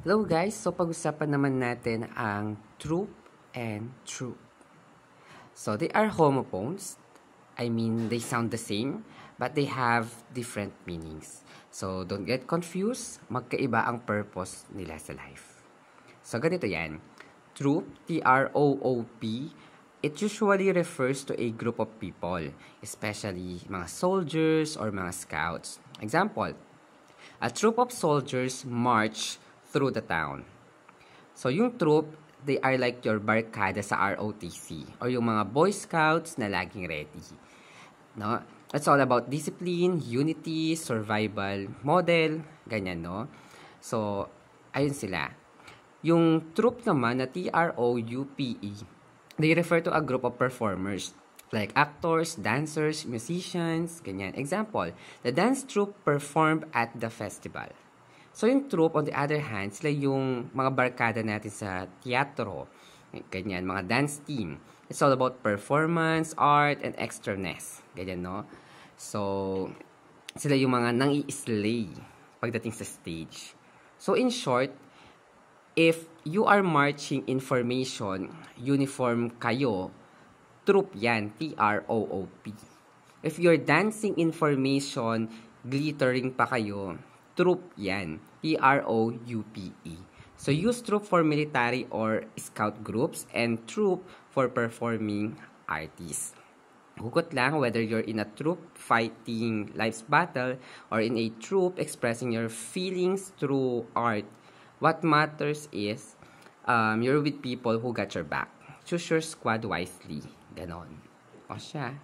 Hello guys, so pag-usapan naman natin ang troop and troop. So they are homophones. I mean, they sound the same, but they have different meanings. So don't get confused, magkaiba ang purpose nila sa life. So ganito yan. Troop, T-R-O-O-P, it usually refers to a group of people, especially mga soldiers or mga scouts. Example, a troop of soldiers march through the town. So, yung troop, they are like your barkada sa ROTC or yung mga Boy Scouts na laging ready. No? It's all about discipline, unity, survival, model, ganyan, no? So, ayun sila. Yung troop naman na TROUPE, they refer to a group of performers like actors, dancers, musicians, ganyan. Example, the dance troupe performed at the festival. So, yung troupe, on the other hand, sila yung mga barkada natin sa teatro. Ganyan, mga dance team. It's all about performance, art, and extraness. Ganyan, no? So, sila yung mga nang-i-slay pagdating sa stage. So, in short, if you are marching in formation, uniform kayo, troop yan, T-R-O-O-P. If you're dancing in formation, glittering pa kayo, troop yan, T-R-O-U-P-E. So, use troop for military or scout groups and troop for performing artists. Hugot lang whether you're in a troop fighting life's battle or in a troop expressing your feelings through art. What matters is you're with people who got your back. Choose your squad wisely. Ganon. O siya.